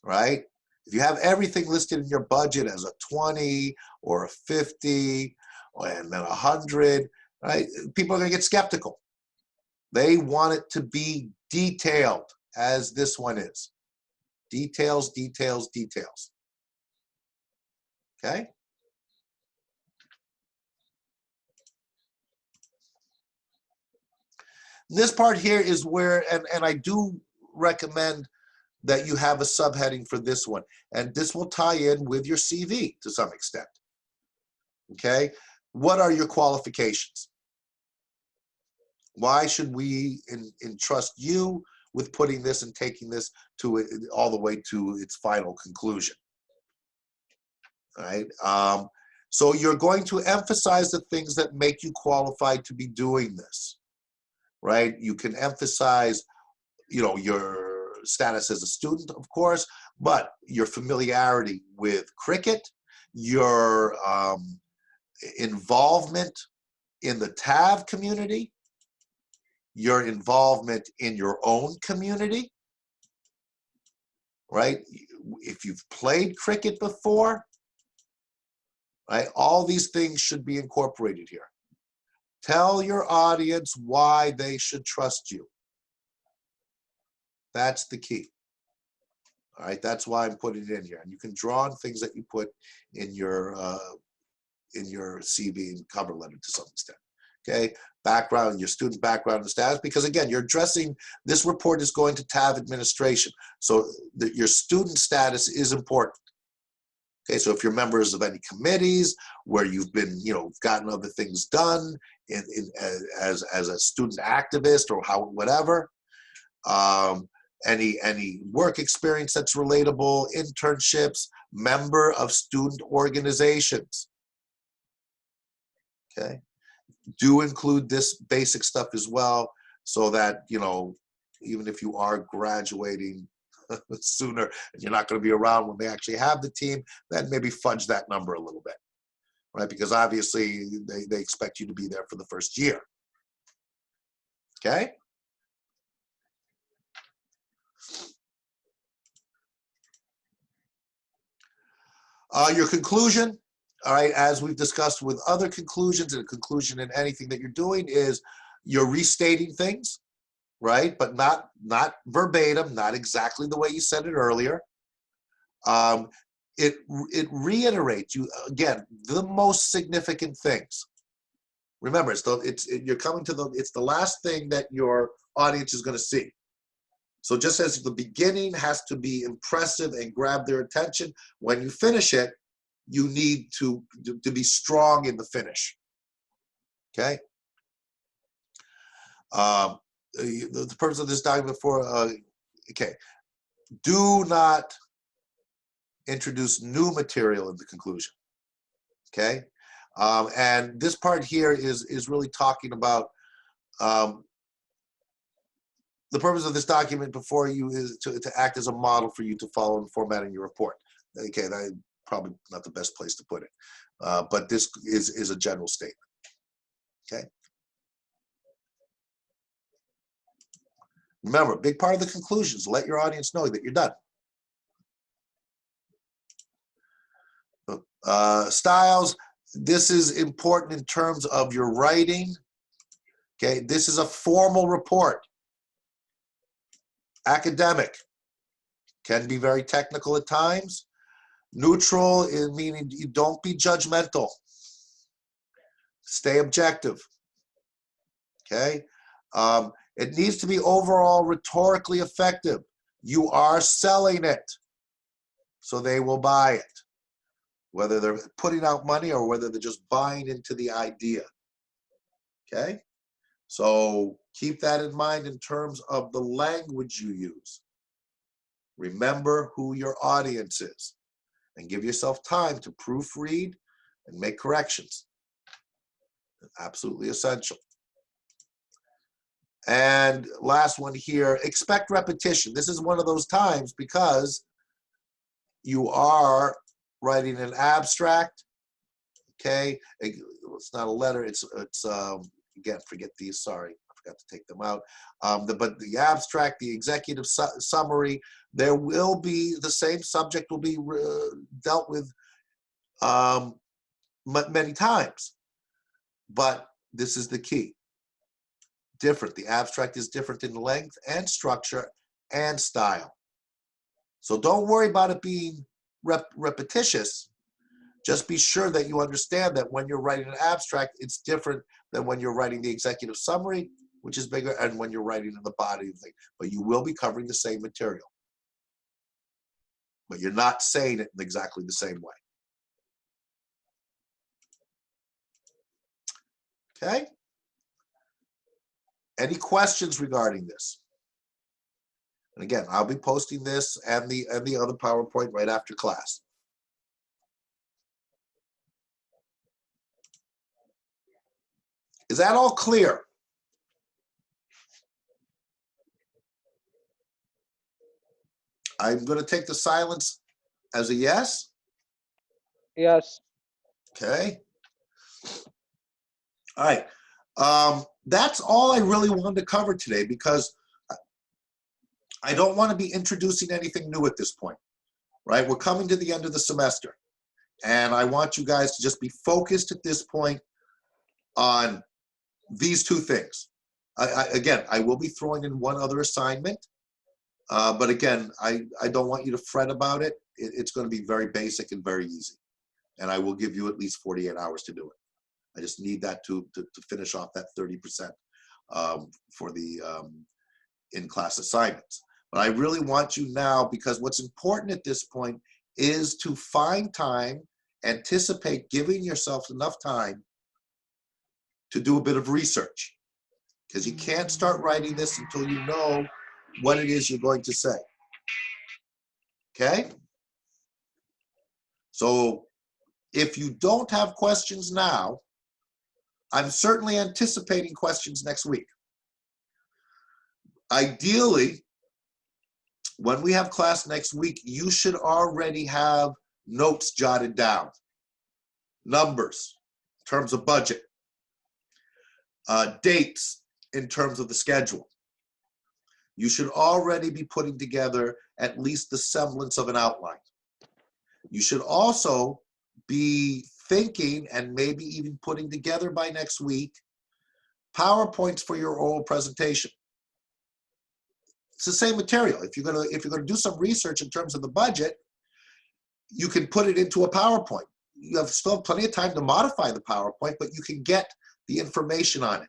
right? If you have everything listed in your budget as a 20 or a 50 and then 100, right? People are going to get skeptical. They want it to be detailed, as this one is. Details, details, details. Okay? This part here is where, and I do recommend that you have a subheading for this one. And this will tie in with your CV to some extent. Okay? What are your qualifications? Why should we entrust you with putting this and taking this to it, all the way to its final conclusion? All right? So you're going to emphasize the things that make you qualified to be doing this, right? You can emphasize, your status as a student, of course, but your familiarity with cricket, your involvement in the TAV community, your involvement in your own community, right? If you've played cricket before, right? All these things should be incorporated here. Tell your audience why they should trust you. That's the key. All right, that's why I'm putting it in here. And you can draw on things that you put in your CV and cover letter to some extent. Okay, background, your student background and status, because again, you're addressing, this report is going to TAV administration. So your student status is important. Okay, so if you're members of any committees where you've been, gotten other things done as a student activist or whatever, any work experience that's relatable, internships, member of student organizations. Okay, do include this basic stuff as well, so that even if you are graduating sooner and you're not going to be around when they actually have the team, then maybe fudge that number a little bit, right? Because obviously they expect you to be there for the first year. Okay. Your conclusion, all right, as we've discussed with other conclusions, and a conclusion in anything that you're doing is you're restating things, right? But not verbatim, not exactly the way you said it earlier. It reiterates you again the most significant things. Remember, it's the last thing that your audience is going to see. So just as the beginning has to be impressive and grab their attention, when you finish it, you need to be strong in the finish. Okay. The purpose of this document okay. Do not introduce new material in the conclusion. Okay. And this part here is really talking about the purpose of this document before you is to act as a model for you to follow in formatting your report. Okay, that's probably not the best place to put it, but this is a general statement. Okay. Remember, a big part of the conclusions, let your audience know that you're done. Styles, this is important in terms of your writing. Okay, this is a formal report. Academic, can be very technical at times. Neutral, meaning you don't be judgmental. Stay objective. Okay, it needs to be overall rhetorically effective. You are selling it, so they will buy it, whether they're putting out money or whether they're just buying into the idea. Okay, so keep that in mind in terms of the language you use. Remember who your audience is and give yourself time to proofread and make corrections. Absolutely essential. And last one here, expect repetition. This is one of those times because you are writing an abstract. Okay, it's not a letter, it's again, forget these, sorry, I forgot to take them out. But the abstract, the executive summary, there will be, the same subject will be dealt with many times. But this is the key. Different, the abstract is different in length and structure and style. So don't worry about it being repetitious. Just be sure that you understand that when you're writing an abstract, it's different than when you're writing the executive summary, which is bigger, and when you're writing in the body of the thing. But you will be covering the same material. But you're not saying it in exactly the same way. Okay? Any questions regarding this? And again, I'll be posting this and the other PowerPoint right after class. Is that all clear? I'm going to take the silence as a yes. Yes. Okay. All right. That's all I really wanted to cover today, because I don't want to be introducing anything new at this point, right? We're coming to the end of the semester, and I want you guys to just be focused at this point on these two things. Again, I will be throwing in one other assignment, but again, I don't want you to fret about it. It's going to be very basic and very easy, and I will give you at least 48 hours to do it. I just need that to finish off that 30% for the in-class assignments. But I really want you now, because what's important at this point is to find time, anticipate giving yourself enough time to do a bit of research, because you can't start writing this until you know what it is you're going to say. Okay? So if you don't have questions now, I'm certainly anticipating questions next week. Ideally, when we have class next week, you should already have notes jotted down, numbers in terms of budget, dates in terms of the schedule. You should already be putting together at least the semblance of an outline. You should also be thinking and maybe even putting together by next week PowerPoints for your oral presentation. It's the same material. If you're gonna do some research in terms of the budget, you can put it into a PowerPoint. You still have plenty of time to modify the PowerPoint, but you can get the information on it.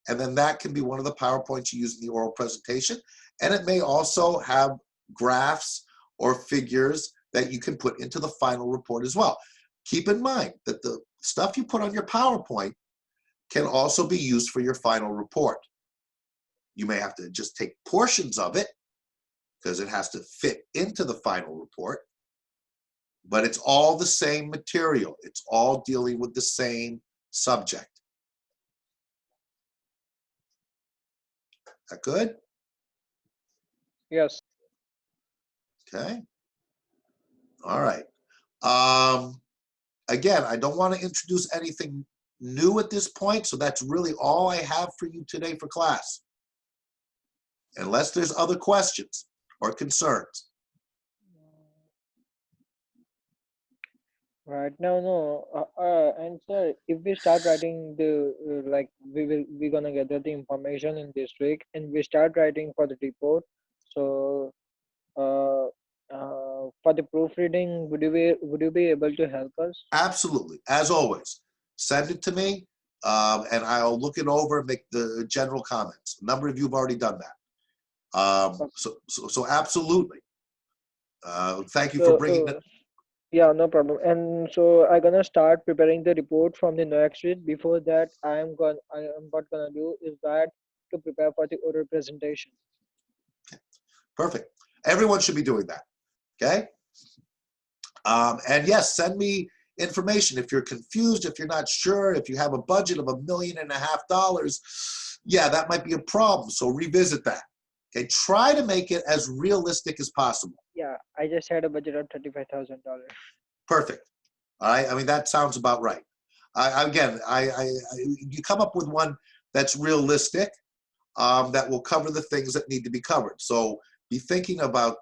And then that can be one of the PowerPoints you use in the oral presentation. And it may also have graphs or figures that you can put into the final report as well. Keep in mind that the stuff you put on your PowerPoint can also be used for your final report. You may have to just take portions of it because it has to fit into the final report, but it's all the same material. It's all dealing with the same subject. That good? Yes. Okay. All right. Again, I don't want to introduce anything new at this point, so that's really all I have for you today for class. Unless there's other questions or concerns. Right now, no. And sir, if we start writing the like, we're gonna gather the information in this week, and we start writing for the report. So, for the proofreading, would you be able to help us? Absolutely, as always. Send it to me, and I'll look it over and make the general comments. A number of you have already done that. So absolutely. Thank you for So, bringing it. yeah, no problem. And so I'm gonna start preparing the report from the next week. Before that, I am what gonna do is that to prepare for the oral presentation. Perfect. Everyone should be doing that. Okay. And yes, send me information if you're confused, if you're not sure, if you have a budget of $1.5 million. Yeah, that might be a problem. So revisit that. Okay. Try to make it as realistic as possible. Yeah, I just had a budget of $35,000. Perfect. All right. I mean, that sounds about right. You come up with one that's realistic, that will cover the things that need to be covered. So be thinking about,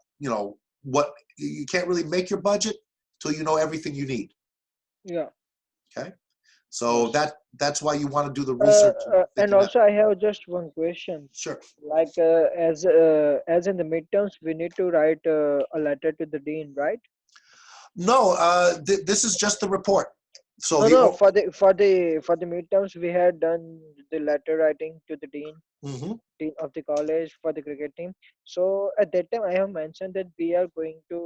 what you can't really make your budget till you know everything you need. Yeah. Okay. So Yes. that's why you want to do the research And thinking that. also, I have just one question. Sure. Like, as in the midterms, we need to write a letter to the dean, right? No, this is just the report. So No, the no. For the midterms, we had done the letter writing to the mhm. dean of the college for the cricket team. So at that time, I have mentioned that we are going to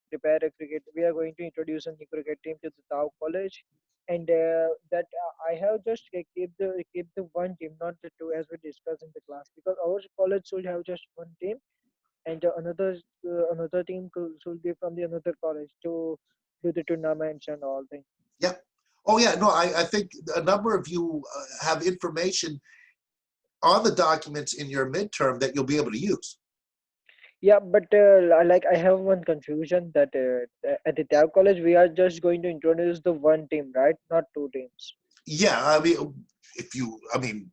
prepare a cricket. We are going to introduce a new cricket team to the Tao College, and that I have just keep the one team, not the two, as we discussed in the class, because our college should have just one team, and another team should be from the another college to do the tournaments and all things. Yeah. Oh yeah. No, I think a number of you have information on the documents in your midterm that you'll be able to use. Yeah, but like I have one confusion that at the Tao College we are just going to introduce the one team, right? Not two teams. Yeah, I mean, if you, I mean,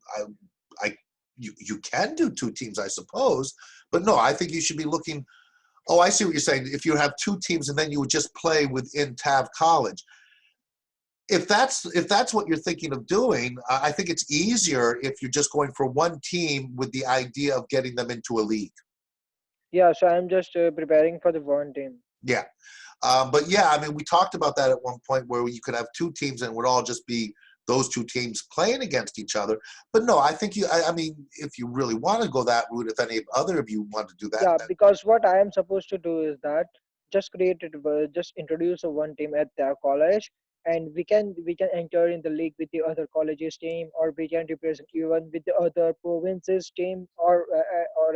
you can do two teams, I suppose, but no, I think you should be looking. Oh, I see what you're saying. If you have two teams and then you would just play within Tav College, if that's what you're thinking of doing, I think it's easier if you're just going for one team with the idea of getting them into a league. Yeah, so I'm just preparing for the one team. Yeah. But yeah, I mean, we talked about that at one point where you could have two teams and it would all just be those two teams playing against each other. But no, I think I mean, if you really want to go that route, if any other of you want to do that, Yeah, then because what I am supposed to do is that just introduce a one team at their college, and we can enter in the league with the other colleges team, or we can represent even with the other provinces team, or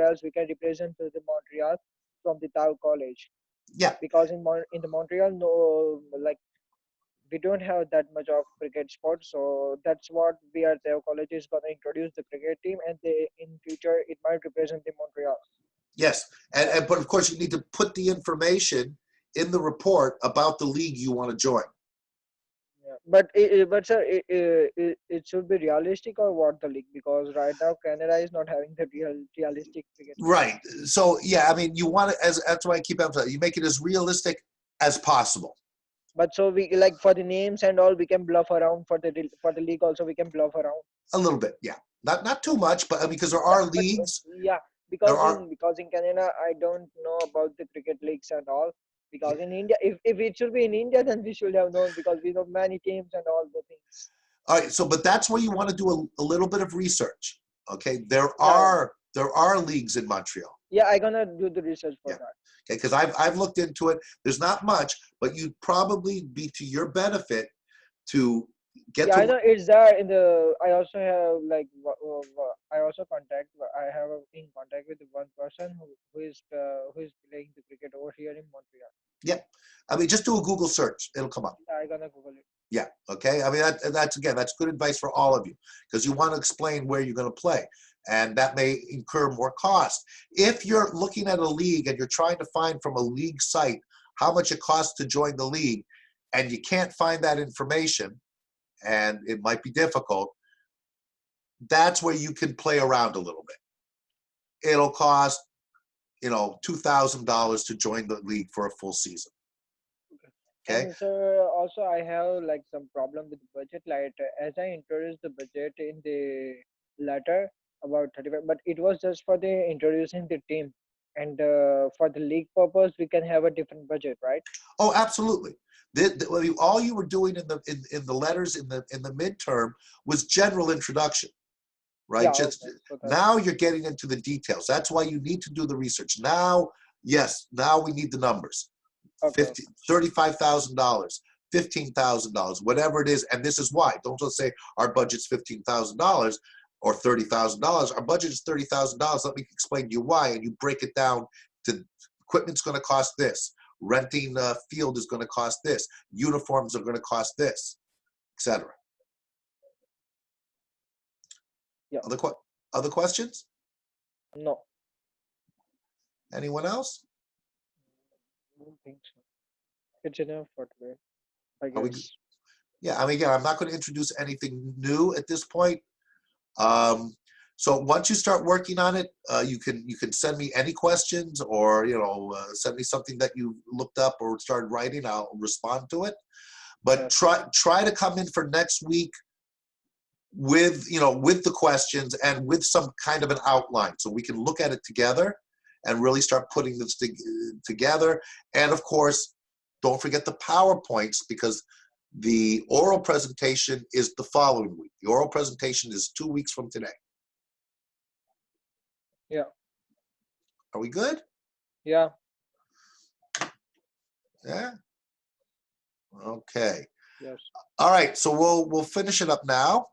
else we can represent to the Montreal from the Tao College. yeah, Because in the Montreal, no, like we don't have that much of cricket sport, so that's what we are. Their college is gonna introduce the cricket team, and they in future it might represent the Montreal. yes. And but of course, you need to put the information in the report about the league you want to join. Yeah. But sir, it should be realistic or what the league, because right now Canada is not having the realistic cricket league. Right. So yeah, I mean, you want to, as that's why I keep emphasizing, you make it as realistic as possible. But so we like for the names and all, we can bluff around for the league also, we can bluff around. A little bit, yeah. Not too much, but because there Yeah, are but leagues, yeah, there because are. in Canada I don't know about the cricket leagues and all. Because in India, if it should be in India, then we should have known, because we know many teams and all the things. All right, so but that's where you want to do a little bit of research. Okay, there Yeah, yeah, are leagues in Montreal. yeah. I gonna do the research for Yeah. that. Okay, because I've looked into it. There's not much, but you'd probably be to your benefit to get Yeah, I to. know it's there in the. I also have like I also contact. I have in contact with one person who is playing the cricket over here in Montreal. Yeah, I mean, just do a Google search. It'll come up. Yeah, I gonna Google it. Yeah. Okay. I mean, that's again, that's good advice for all of you because you want to explain where you're going to play, and that may incur more cost. If you're looking at a league and you're trying to find from a league site how much it costs to join the league, and you can't find that information, and it might be difficult, that's where you can play around a little bit. It'll cost, $2,000 to join the league for a full season. Okay. And so also I have like some problem with the budget. Like as I introduced the budget in the letter about 35, but it was just for the introducing the team, and for the league purpose we can have a different budget, right? Oh, absolutely. All you were doing in the letters in the midterm was general introduction, right? Yeah. Just Okay. So that's now you're getting into the details. That's why you need to do the research. Now, yes, now we need the numbers. okay. $35,000, $15,000, whatever it is, and this is why. Don't just say our budget's $15,000 or $30,000. Our budget is $30,000. Let me explain to you why, and you break it down to equipment's going to cost this, renting a field is going to cost this, uniforms are going to cost this, etc. Yeah. Other questions? No, Anyone else? I don't think so. It's enough for today, I Are we? guess. Yeah, I mean, again, I'm not going to introduce anything new at this point. Um, so once you start working on it, you can send me any questions, or send me something that you looked up or started writing. I'll respond to it. But Yes. try to come in for next week with, you know, with the questions and with some kind of an outline so we can look at it together and really start putting this together. And of course, don't forget the PowerPoints, because the oral presentation is the following week. The oral presentation is 2 weeks from today. Yeah. Are we good? Yeah. Yeah. Okay. Yes. All right. So we'll finish it up now.